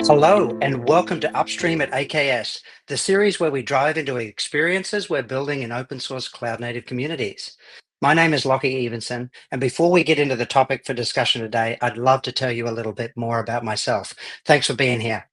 Hello, and welcome to Upstream at AKS, the series where we dive into experiences we're building in open source cloud native communities. My name is Lachie Evenson, and before we get into the topic for discussion today, I'd love to tell you a little bit more about myself. Thanks for being here.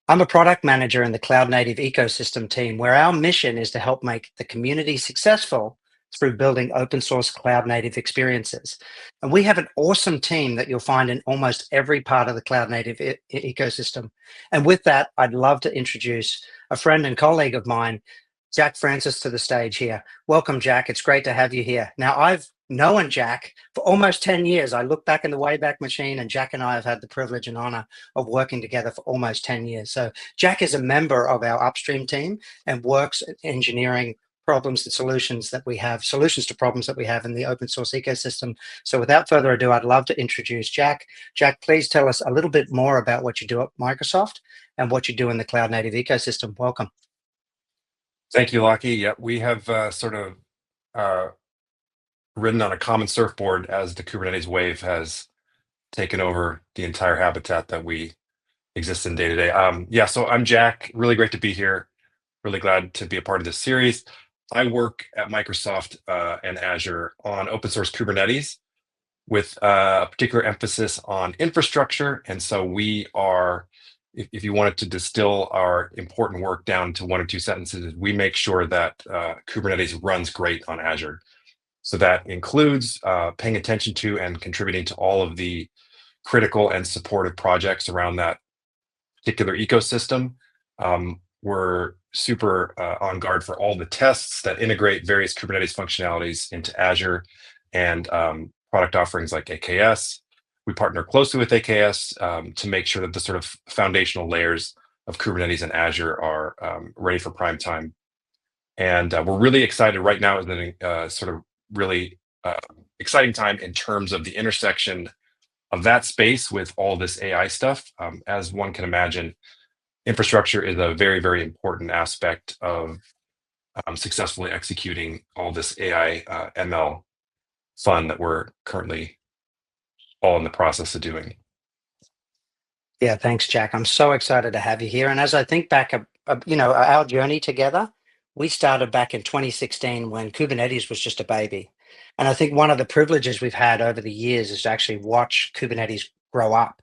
I'm a product manager in the cloud native ecosystem team, where our mission is to help make the community successful through building open source cloud native experiences. And we have an awesome team that you'll find in almost every part of the cloud native ecosystem. And with that, I'd love to introduce a friend and colleague of mine, Jack Francis, to the stage here. Welcome, Jack. It's great to have you here. Now, I've known Jack for almost 10 years. I look back in the Wayback Machine, and Jack and I have had the privilege and honor of working together for almost 10 years. So Jack is a member of our Upstream team and works at engineering problems and solutions that we have, solutions to problems that we have in the open source ecosystem. So without further ado, I'd love to introduce Jack. Jack, please tell us a little bit more about what you do at Microsoft and what you do in the cloud native ecosystem. Welcome. Thank you, Lachie. Yeah, we have sort of ridden on a common surfboard as the Kubernetes wave has taken over the entire habitat that we exist in day to day. Yeah, so I'm Jack. Really great to be here. Really glad to be a part of this series. I work at Microsoft and Azure on open source Kubernetes with a particular emphasis on infrastructure. And so we are, if you wanted to distill our important work down to one or two sentences, we make sure that Kubernetes runs great on Azure. So that includes paying attention to and contributing to all of the critical and supportive projects around that particular ecosystem. We're super on guard for all the tests that integrate various Kubernetes functionalities into Azure and product offerings like AKS. We partner closely with AKS to make sure that the sort of foundational layers of Kubernetes and Azure are ready for prime time. And we're really excited right now is sort of really exciting time in terms of the intersection of that space with all this AI stuff. As one can imagine, infrastructure is a very, very important aspect of successfully executing all this AI ML fun that we're currently all in the process of doing. Yeah, thanks, Jack. I'm so excited to have you here. And as I think back, our journey together, we started back in 2016 when Kubernetes was just a baby. And I think one of the privileges we've had over the years is to actually watch Kubernetes grow up.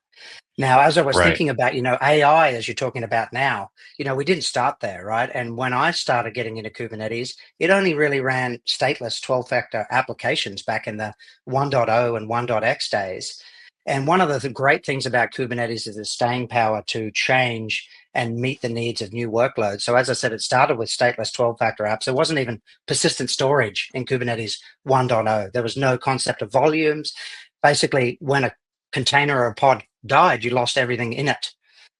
Now, as I was Right. thinking about, AI, as you're talking about now, we didn't start there, right? And when I started getting into Kubernetes, it only really ran stateless 12-factor applications back in the 1.0 and 1.x days. And one of the great things about Kubernetes is the staying power to change and meet the needs of new workloads. So as I said, it started with stateless 12-factor apps. There wasn't even persistent storage in Kubernetes 1.0. There was no concept of volumes. Basically, when a container or a pod died, you lost everything in it.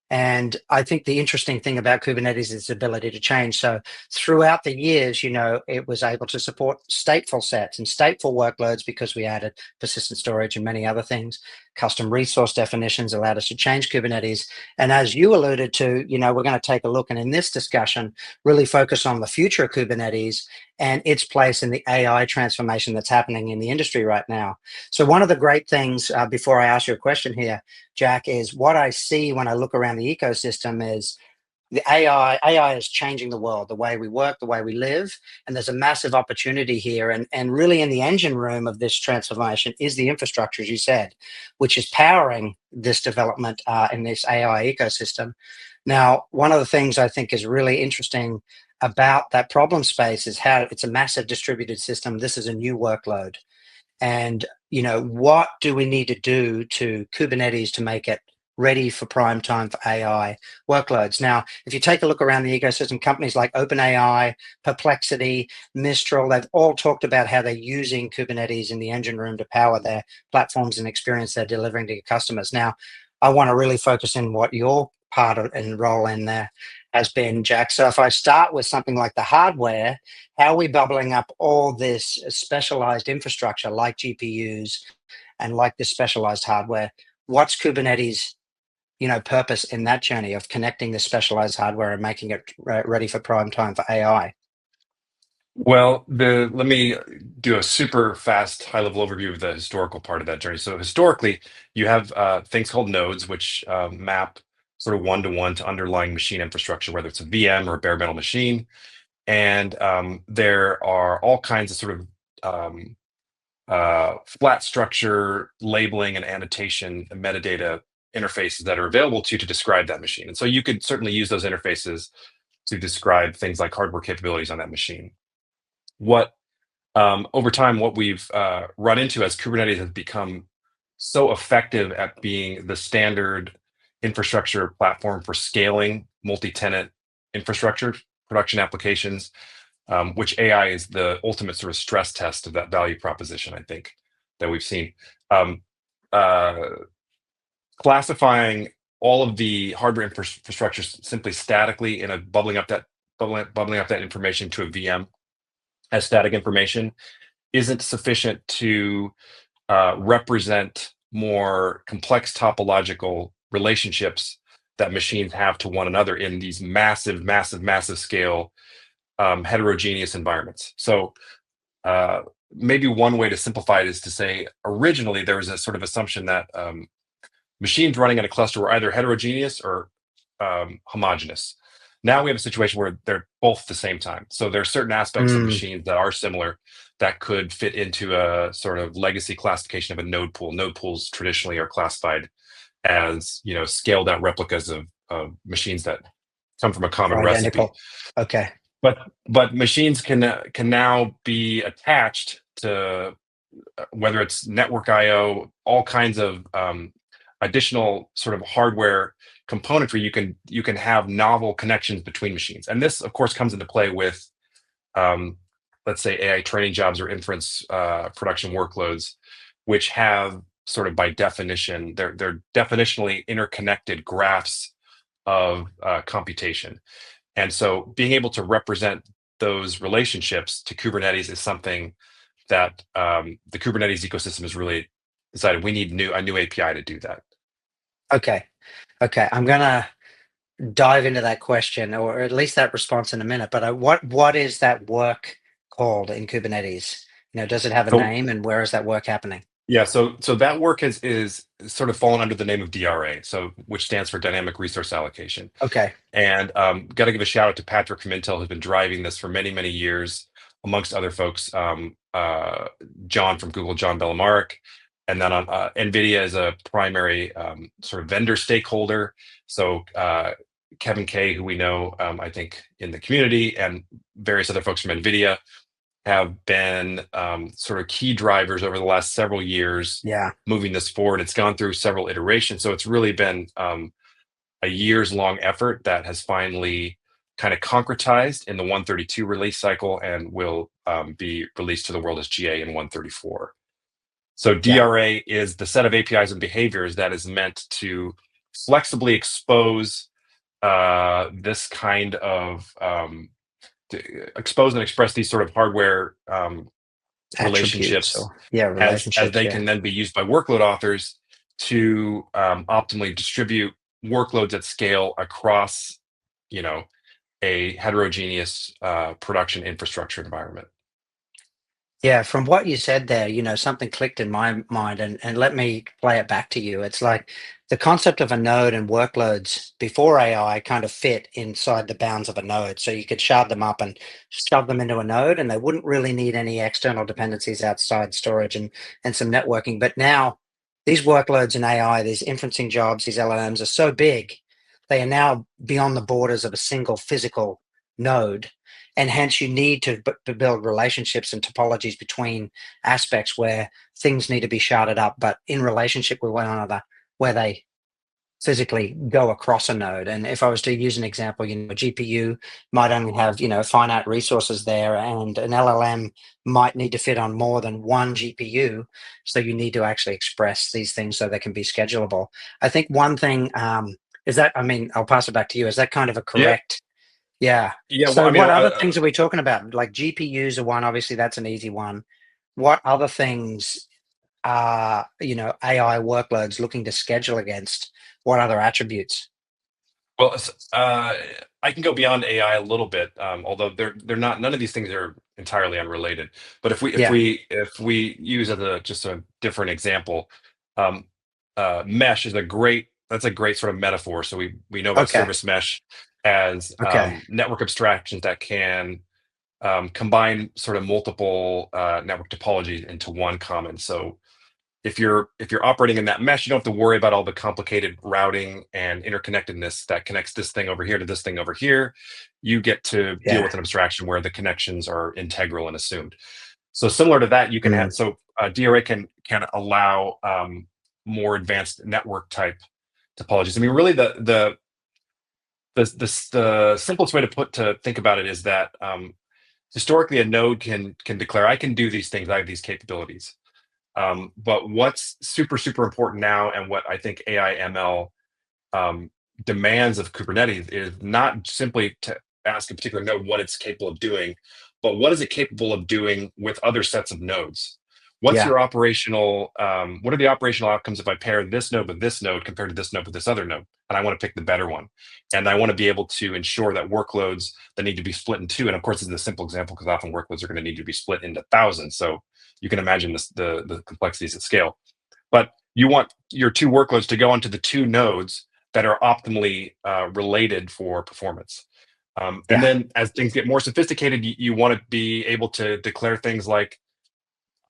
And I think the interesting thing about Kubernetes is its ability to change. So throughout the years, it was able to support stateful sets and stateful workloads because we added persistent storage and many other things. Custom resource definitions allowed us to change Kubernetes. And as you alluded to, we're going to take a look and in this discussion, really focus on the future of Kubernetes and its place in the AI transformation that's happening in the industry right now. So one of the great things, before I ask you a question here, Jack, is what I see when I look around the ecosystem is the AI is changing the world, the way we work, the way we live, and there's a massive opportunity here. And really in the engine room of this transformation is the infrastructure, as you said, which is powering this development in this AI ecosystem. Now, one of the things I think is really interesting about that problem space is how it's a massive distributed system. This is a new workload. And, what do we need to do to Kubernetes to make it ready for prime time for AI workloads? Now, if you take a look around the ecosystem, companies like OpenAI, Perplexity, Mistral, they've all talked about how they're using Kubernetes in the engine room to power their platforms and experience they're delivering to your customers. Now, I want to really focus in what your part of, and role in there has been, Jack. So if I start with something like the hardware, how are we bubbling up all this specialized infrastructure like GPUs and like this specialized hardware? What's Kubernetes, purpose in that journey of connecting the specialized hardware and making it ready for prime time for AI? Well, let me do a super fast high-level overview of the historical part of that journey. So historically, you have things called nodes, which map sort of one-to-one to underlying machine infrastructure, whether it's a VM or a bare metal machine. And there are all kinds of sort of flat structure labeling and annotation and metadata interfaces that are available to you to describe that machine. And so you could certainly use those interfaces to describe things like hardware capabilities on that machine. What over time, what we've run into as Kubernetes has become so effective at being the standard infrastructure platform for scaling multi-tenant infrastructure, production applications, which AI is the ultimate sort of stress test of that value proposition, I think, that we've seen. Um, uh, Classifying all of the hardware infrastructure simply statically in a bubbling up that information to a VM as static information isn't sufficient to represent more complex topological relationships that machines have to one another in these massive scale heterogeneous environments. So maybe one way to simplify it is to say originally there was a sort of assumption that machines running in a cluster were either heterogeneous or homogeneous. Now we have a situation where they're both at the same time. So there are certain aspects of Mm, machines that are similar that could fit into a sort of legacy classification of a node pool. Node pools traditionally are classified as, you know, scaled out replicas of machines that come from a common are recipe. identical. Okay. But machines can now be attached to whether it's network I/O, all kinds of additional sort of hardware componentry. You can have novel connections between machines, and this, of course, comes into play with um, let's say AI training jobs or inference production workloads, which have sort of by definition they're definitionally interconnected graphs of computation. And so being able to represent those relationships to Kubernetes is something that the Kubernetes ecosystem has really decided we need a new API to do that. Okay. Okay. I'm gonna dive into that question, or at least that response in a minute. But what is that work called in Kubernetes? Does it have a So name, and where is that work happening? yeah, so that work is sort of fallen under the name of DRA, so which stands for Dynamic Resource Allocation. Okay. And got to give a shout out to Patrick from Intel, who's been driving this for many years, amongst other folks. John from Google, John Bellamaric, and then on NVIDIA is a primary sort of vendor stakeholder. So Kevin Kay, who we know, I think, in the community, and various other folks from NVIDIA have been sort of key drivers over the last several years Yeah. moving this forward. It's gone through several iterations, so it's really been a years long effort that has finally kind of concretized in the 132 release cycle and will be released to the world as GA in 134. So Yeah. DRA is the set of APIs and behaviors that is meant to flexibly expose this kind of to expose and express these sort of hardware Attributes, relationships or yeah, as relationships. they Yeah. can then be used by workload authors to optimally distribute workloads at scale across, you know, a heterogeneous production infrastructure environment. Yeah, from what you said there, something clicked in my mind, and let me play it back to you. It's like the concept of a node and workloads before AI kind of fit inside the bounds of a node. So you could shard them up and shove them into a node, and they wouldn't really need any external dependencies outside storage and some networking. But now these workloads in AI, these inferencing jobs, these LLMs are so big, they are now beyond the borders of a single physical node, and hence you need to build relationships and topologies between aspects where things need to be sharded up, but in relationship with one another, where they physically go across a node. And if I was to use an example, a GPU might only have finite resources there, and an LLM might need to fit on more than one GPU. So you need to actually express these things so they can be schedulable. I think one thing is that, I mean, I'll pass it back to you. Is that kind of a Yeah, correct? Yeah. yeah. Well, So I mean, what other things are we talking about? Like GPUs are one, obviously that's an easy one. What other things are, AI workloads looking to schedule against? What other attributes? well, I can go beyond AI a little bit, although they're not. None of these things are entirely unrelated. But Yeah. if we use as a just a different example, um, mesh is a great that's a great sort of metaphor. So we know about Okay. service mesh as Okay. network abstractions that can combine sort of multiple network topologies into one common. So if you're operating in that mesh, you don't have to worry about all the complicated routing and interconnectedness that connects this thing over here to this thing over here. You get to deal Yeah. with an abstraction where the connections are integral and assumed. So similar to that, you can have Mm. so DRA can allow more advanced network type topologies. I mean, really, the simplest way to think about it is that historically a node can declare, I can do these things, I have these capabilities. But what's super important now, and what I think AI ML um, demands of Kubernetes, is not simply to ask a particular node what it's capable of doing, but what is it capable of doing with other sets of nodes? What's Yeah. your operational, what are the operational outcomes if I pair this node with this node compared to this node with this other node? And I want to pick the better one. And I want to be able to ensure that workloads that need to be split in two, and of course, this is a simple example because often workloads are going to need to be split into thousands. So you can imagine the complexities at scale. But you want your two workloads to go onto the two nodes that are optimally related for performance. And Yeah. then as things get more sophisticated, you want to be able to declare things like,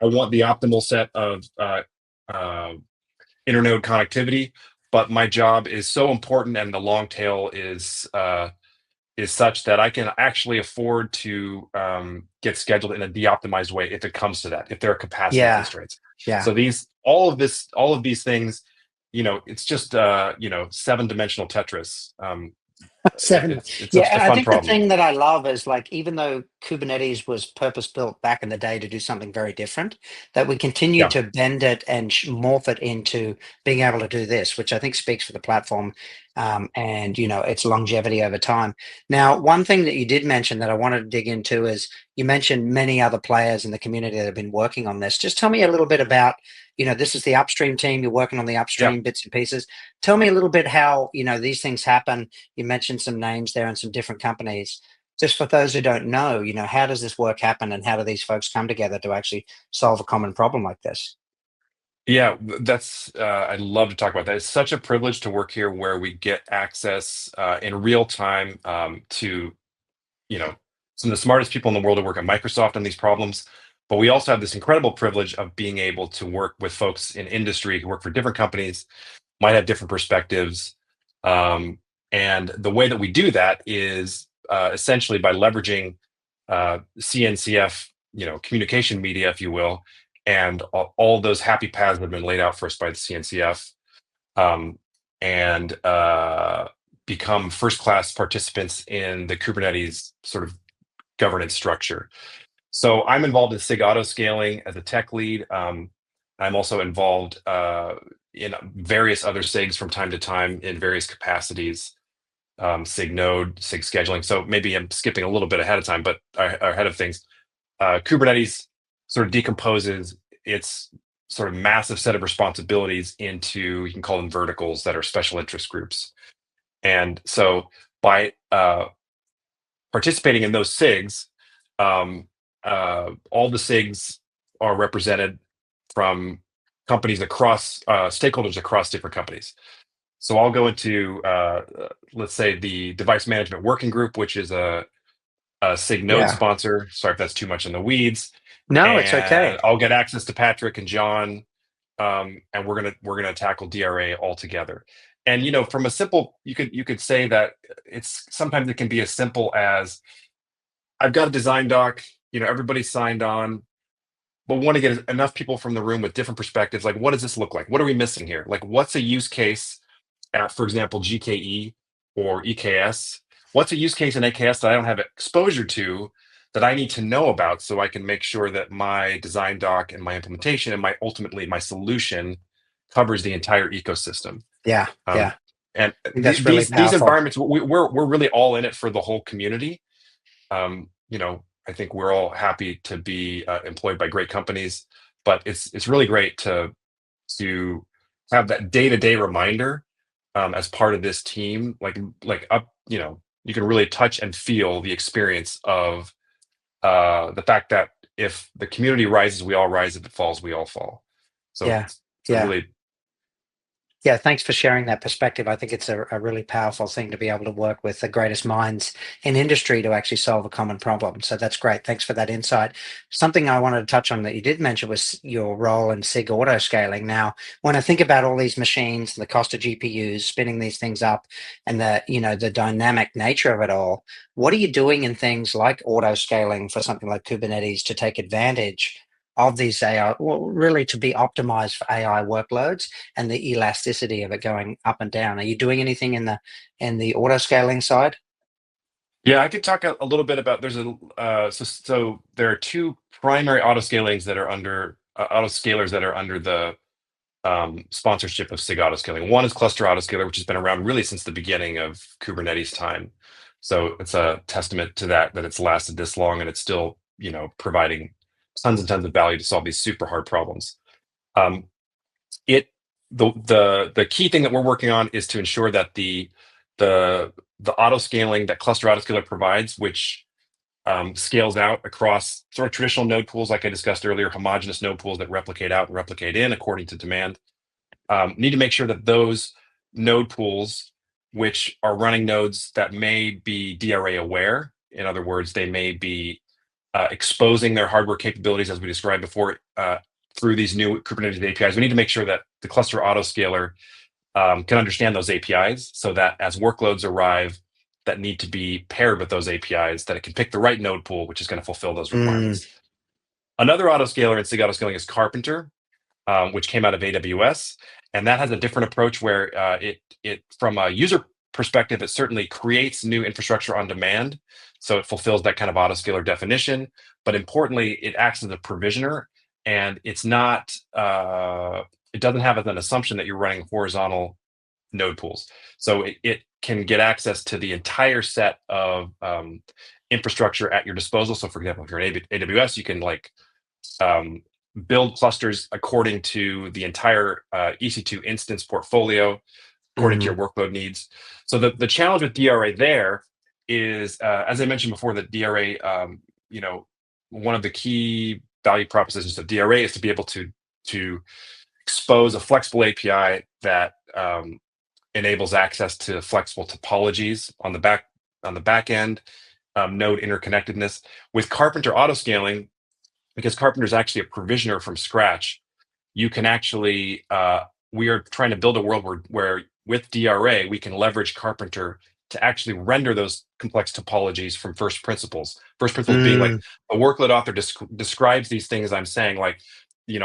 I want the optimal set of uh, internode connectivity, but my job is so important and the long tail is such that I can actually afford to get scheduled in a de-optimized way if it comes to that, if there are capacity Yeah. constraints. Yeah. So all of these things, it's just 7-dimensional Tetris. Seven. It's Yeah, a and I fun think the problem. thing that I love is like even though Kubernetes was purpose built back in the day to do something very different, that we continue Yeah, to bend it and morph it into being able to do this, which I think speaks for the platform and its longevity over time. Now, one thing that you did mention that I wanted to dig into is you mentioned many other players in the community that have been working on this. Just tell me a little bit about, this is the Upstream team. You're working on the yeah. Upstream bits and pieces. Tell me a little bit how these things happen. You mentioned some names there and some different companies. Just for those who don't know, how does this work happen and how do these folks come together to actually solve a common problem like this? Yeah, that's I'd love to talk about that. It's such a privilege to work here where we get access in real time to you know some of the smartest people in the world to work at Microsoft on these problems. But we also have this incredible privilege of being able to work with folks in industry who work for different companies, might have different perspectives. Um, and the way that we do that is essentially by leveraging CNCF, communication media, if you will, and all those happy paths that have been laid out for us by the CNCF, um, and become first-class participants in the Kubernetes sort of governance structure. So I'm involved in SIG Autoscaling as a tech lead. I'm also involved in various other SIGs from time to time in various capacities, SIG node, SIG scheduling. So maybe I'm skipping a little bit ahead of time, but ahead of things. Kubernetes sort of decomposes its sort of massive set of responsibilities into, you can call them verticals that are special interest groups. And so by participating in those SIGs, um, all the SIGs are represented from companies across stakeholders across different companies. So I'll go into, let's say, the device management working group, which is a SIG node Yeah. sponsor. Sorry if that's too much in the weeds. No, it's And okay. I'll get access to Patrick and John, and we're gonna tackle DRA all together. And from a simple, you could say that it's sometimes it can be as simple as, I've got a design doc, everybody's signed on, but want to get enough people from the room with different perspectives. Like, what does this look like? What are we missing here? Like, what's a use case at, for example, GKE or EKS? What's a use case in AKS that I don't have exposure to that I need to know about so I can make sure that my design doc and my implementation and ultimately my solution covers the entire ecosystem. Yeah. Um, Yeah. I and think that's really these powerful. environments, we're really all in it for the whole community. I think we're all happy to be employed by great companies, but it's really great to have that day-to-day reminder as part of this team, you can really touch and feel the experience of the fact that if the community rises, we all rise. If it falls, we all fall. So Yeah. it's a Yeah. really Yeah, thanks for sharing that perspective. I think it's a really powerful thing to be able to work with the greatest minds in industry to actually solve a common problem. So that's great. Thanks for that insight. Something I wanted to touch on that you did mention was your role in SIG autoscaling. Now, when I think about all these machines, the cost of GPUs, spinning these things up, and the dynamic nature of it all, what are you doing in things like autoscaling for something like Kubernetes to take advantage of these AI, well, really to be optimized for AI workloads and the elasticity of it going up and down? Are you doing anything in the auto scaling side? Yeah, I could talk a little bit about. There's a so there are two primary autoscalers that are under the sponsorship of SIG Autoscaling. One is Cluster Autoscaler, which has been around really since the beginning of Kubernetes time. So it's a testament to that it's lasted this long and it's still, providing tons and tons of value to solve these super hard problems. Um, it the key thing that we're working on is to ensure that the the auto scaling that Cluster Autoscaler provides, which scales out across sort of traditional node pools, like I discussed earlier, homogeneous node pools that replicate out and replicate in according to demand. Need to make sure that those node pools, which are running nodes that may be DRA aware, in other words, they may be exposing their hardware capabilities, as we described before, through these new Kubernetes APIs. We need to make sure that the cluster autoscaler can understand those APIs so that as workloads arrive that need to be paired with those APIs, that it can pick the right node pool, which is going to fulfill those Mm, requirements. Another autoscaler in SIG autoscaling is Karpenter, which came out of AWS, and that has a different approach where it from a user perspective, it certainly creates new infrastructure on demand, so it fulfills that kind of autoscaler definition. But importantly, it acts as a provisioner, and it's not. It doesn't have an assumption that you're running horizontal node pools, so it can get access to the entire set of infrastructure at your disposal. So, for example, if you're in AWS, you can um, build clusters according to the entire EC2 instance portfolio, according to your mm, workload needs. So the challenge with DRA there is, as I mentioned before, that DRA, one of the key value propositions of DRA is to be able to expose a flexible API that enables access to flexible topologies on the back end, node interconnectedness. With Karpenter autoscaling, because Karpenter is actually a provisioner from scratch, you can actually we are trying to build a world where with DRA we can leverage Karpenter to actually render those complex topologies from first principles. First principles being like mm, a workload author describes these things I'm saying, like,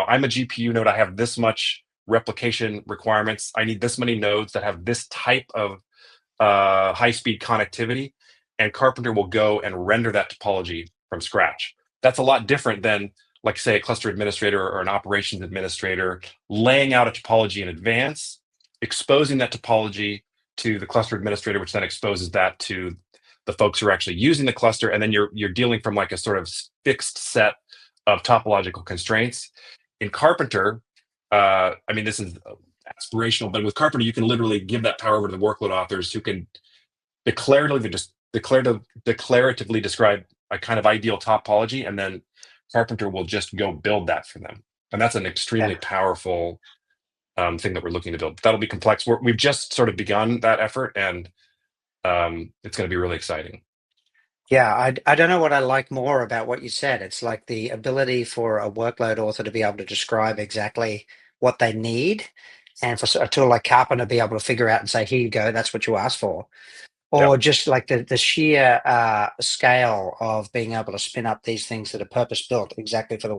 I'm a GPU node, I have this much replication requirements, I need this many nodes that have this type of high-speed connectivity, and Karpenter will go and render that topology from scratch. That's a lot different than, like, say, a cluster administrator or an operations administrator laying out a topology in advance, exposing that topology to the cluster administrator, which then exposes that to the folks who are actually using the cluster, and then you're dealing from like a sort of fixed set of topological constraints. In Karpenter, I mean, this is aspirational, but with Karpenter, you can literally give that power over to the workload authors who can declaratively describe a kind of ideal topology, and then Karpenter will just go build that for them. And that's an extremely yeah. powerful thing that we're looking to build. That'll be complex. We've just sort of begun that effort, and it's going to be really exciting. Yeah, I don't know what I like more about what you said. It's like the ability for a workload author to be able to describe exactly what they need, and for a tool like Carpenter to be able to figure out and say, "Here you go, that's what you asked for." Yeah. Or just like the sheer scale of being able to spin up these things that are purpose built exactly for the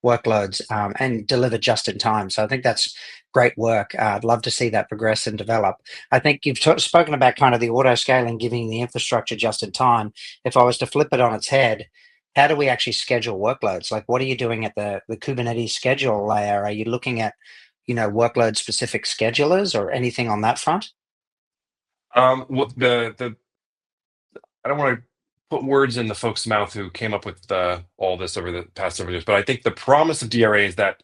workloads, and deliver just in time. So I think that's great work. I'd love to see that progress and develop. I think you've spoken about kind of the auto scaling, giving the infrastructure just in time. If I was to flip it on its head, how do we actually schedule workloads? Like, what are you doing at the Kubernetes schedule layer? Are you looking at, workload specific schedulers or anything on that front? Well, the I don't want to put words in the folks' mouth who came up with all this over the past several years, but I think the promise of DRA is that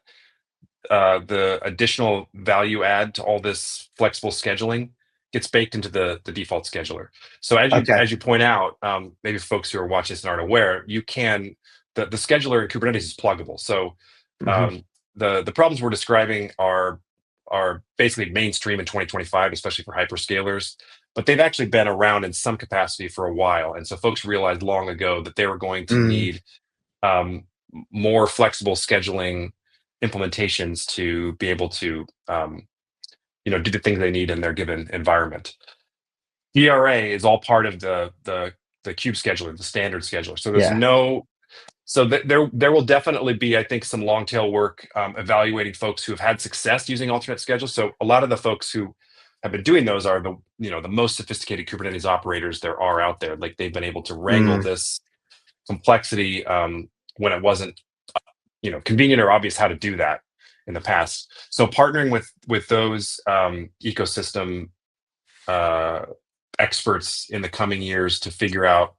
the additional value add to all this flexible scheduling gets baked into the default scheduler. So Okay. as you point out, maybe folks who are watching this and aren't aware, you can the scheduler in Kubernetes is pluggable. So Hmm. um, the problems we're describing are basically mainstream in 2025, especially for hyperscalers, but they've actually been around in some capacity for a while. And so folks realized long ago that they were going to Mm, need um, more flexible scheduling implementations to be able to do the things they need in their given environment. DRA is all part of the cube scheduler, the standard scheduler. So there's yeah. no there will definitely be, I think, some long tail work evaluating folks who have had success using alternate schedules. So a lot of the folks who have been doing those are the most sophisticated Kubernetes operators there are out there. Like they've been able to wrangle Mm, this complexity when it wasn't convenient or obvious how to do that in the past. So partnering with those ecosystem uh, experts in the coming years to figure out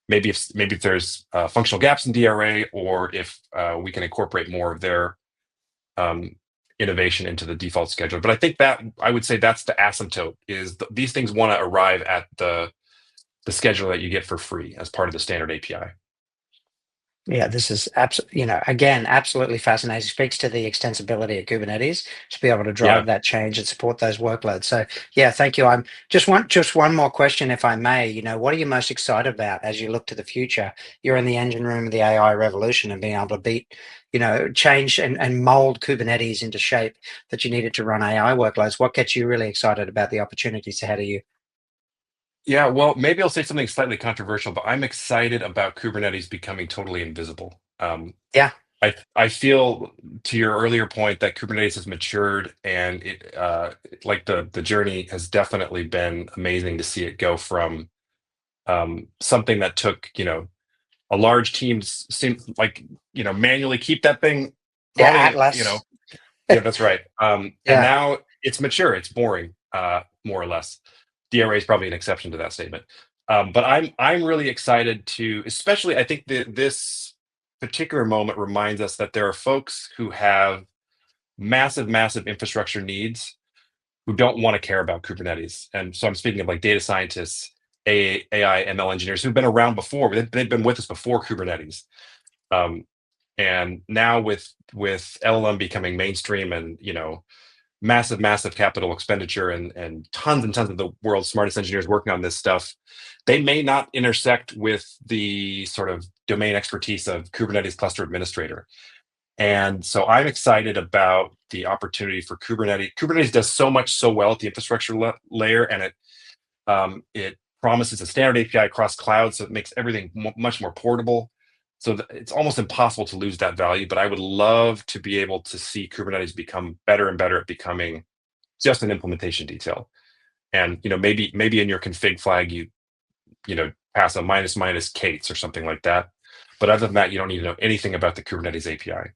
maybe if there's functional gaps in DRA, or if we can incorporate more of their um, innovation into the default scheduler. But I think that I would say that's the asymptote is these things want to arrive at the scheduler that you get for free as part of the standard API. yeah, this is absolutely, again, absolutely fascinating. Speaks to the extensibility of Kubernetes to be able to Yeah. drive that change and support those workloads. So, yeah, thank you. I'm just one more question, if I may. What are you most excited about as you look to the future? You're in the engine room of the AI revolution and being able to change and mold Kubernetes into shape that you needed to run AI workloads. What gets you really excited about the opportunities ahead of you? Yeah, well, maybe I'll say something slightly controversial, but I'm excited about Kubernetes becoming totally invisible. Yeah, I feel, to your earlier point, that Kubernetes has matured, and it like the journey has definitely been amazing to see it go from something that took a large team seem like manually keep that thing yeah, running. Atlas. Yeah, that's right. And Yeah. now it's mature, it's boring, more or less. DRA is probably an exception to that statement. But I'm really excited to, especially I think that this particular moment reminds us that there are folks who have massive infrastructure needs who don't want to care about Kubernetes. And so I'm speaking of like data scientists, AI, ML engineers who've been around before. They've been with us before Kubernetes. Um, and now with LLM becoming mainstream, and massive capital expenditure, and tons of the world's smartest engineers working on this stuff, they may not intersect with the sort of domain expertise of Kubernetes cluster administrator. And so I'm excited about the opportunity for Kubernetes. Kubernetes does so much so well at the infrastructure layer, and it promises a standard API across clouds, so it makes everything much more portable. So it's almost impossible to lose that value. But I would love to be able to see Kubernetes become better and better at becoming just an implementation detail. And maybe in your config flag you pass a minus Kates or something like that. But other than that, you don't need to know anything about the Kubernetes API.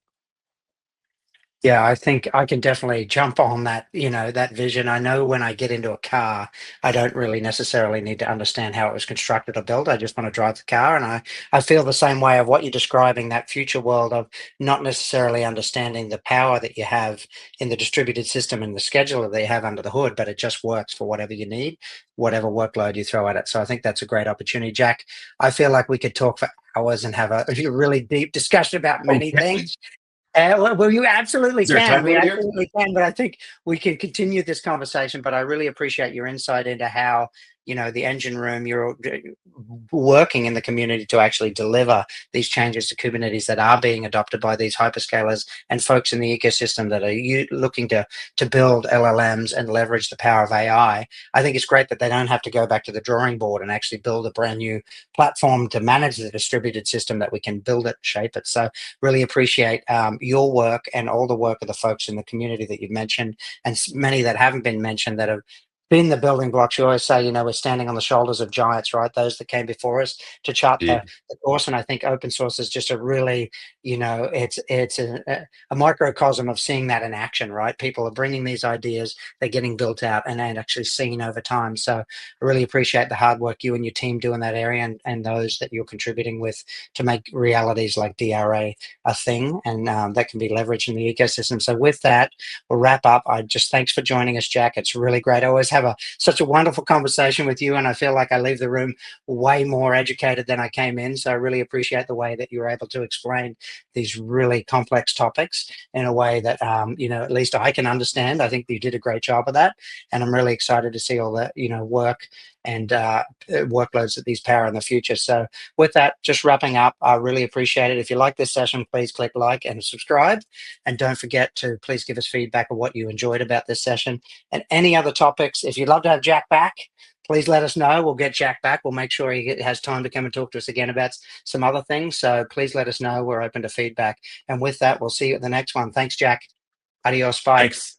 Yeah, I think I can definitely jump on that, that vision. I know when I get into a car, I don't really necessarily need to understand how it was constructed or built. I just want to drive the car. And I feel the same way of what you're describing, that future world of not necessarily understanding the power that you have in the distributed system and the scheduler that you have under the hood, but it just works for whatever you need, whatever workload you throw at it. So I think that's a great opportunity. Jack, I feel like we could talk for hours and have a really deep discussion about many Okay. things. Well, you absolutely Is there a can. time We limit here? absolutely can. But I think we can continue this conversation. But I really appreciate your insight into how, the engine room, you're working in the community to actually deliver these changes to Kubernetes that are being adopted by these hyperscalers and folks in the ecosystem that are looking to build LLMs and leverage the power of AI. I think it's great that they don't have to go back to the drawing board and actually build a brand new platform to manage the distributed system, that we can build it, shape it. So really appreciate your work and all the work of the folks in the community that you've mentioned, and many that haven't been mentioned that have been the building blocks. You always say, we're standing on the shoulders of giants, right? Those that came before us to chart the course. And I think open source is just a really, it's a microcosm of seeing that in action, right? People are bringing these ideas, they're getting built out and actually seen over time. So I really appreciate the hard work you and your team do in that area, and those that you're contributing with to make realities like DRA a thing, and that can be leveraged in the ecosystem. So with that, we'll wrap up. Thanks for joining us, Jack. It's really great. I always have have such a wonderful conversation with you, and I feel like I leave the room way more educated than I came in. So I really appreciate the way that you were able to explain these really complex topics in a way that at least I can understand. I think you did a great job of that, and I'm really excited to see all the work and workloads that these power in the future. So with that, just wrapping up, I really appreciate it. If you like this session, please click like and subscribe, and don't forget to please give us feedback of what you enjoyed about this session and any other topics. If you'd love to have Jack back, please let us know. We'll get Jack back. We'll make sure he has time to come and talk to us again about some other things. So please let us know. We're open to feedback. And with that, we'll see you at the next one. Thanks, Jack. Adios. Bye. Thanks.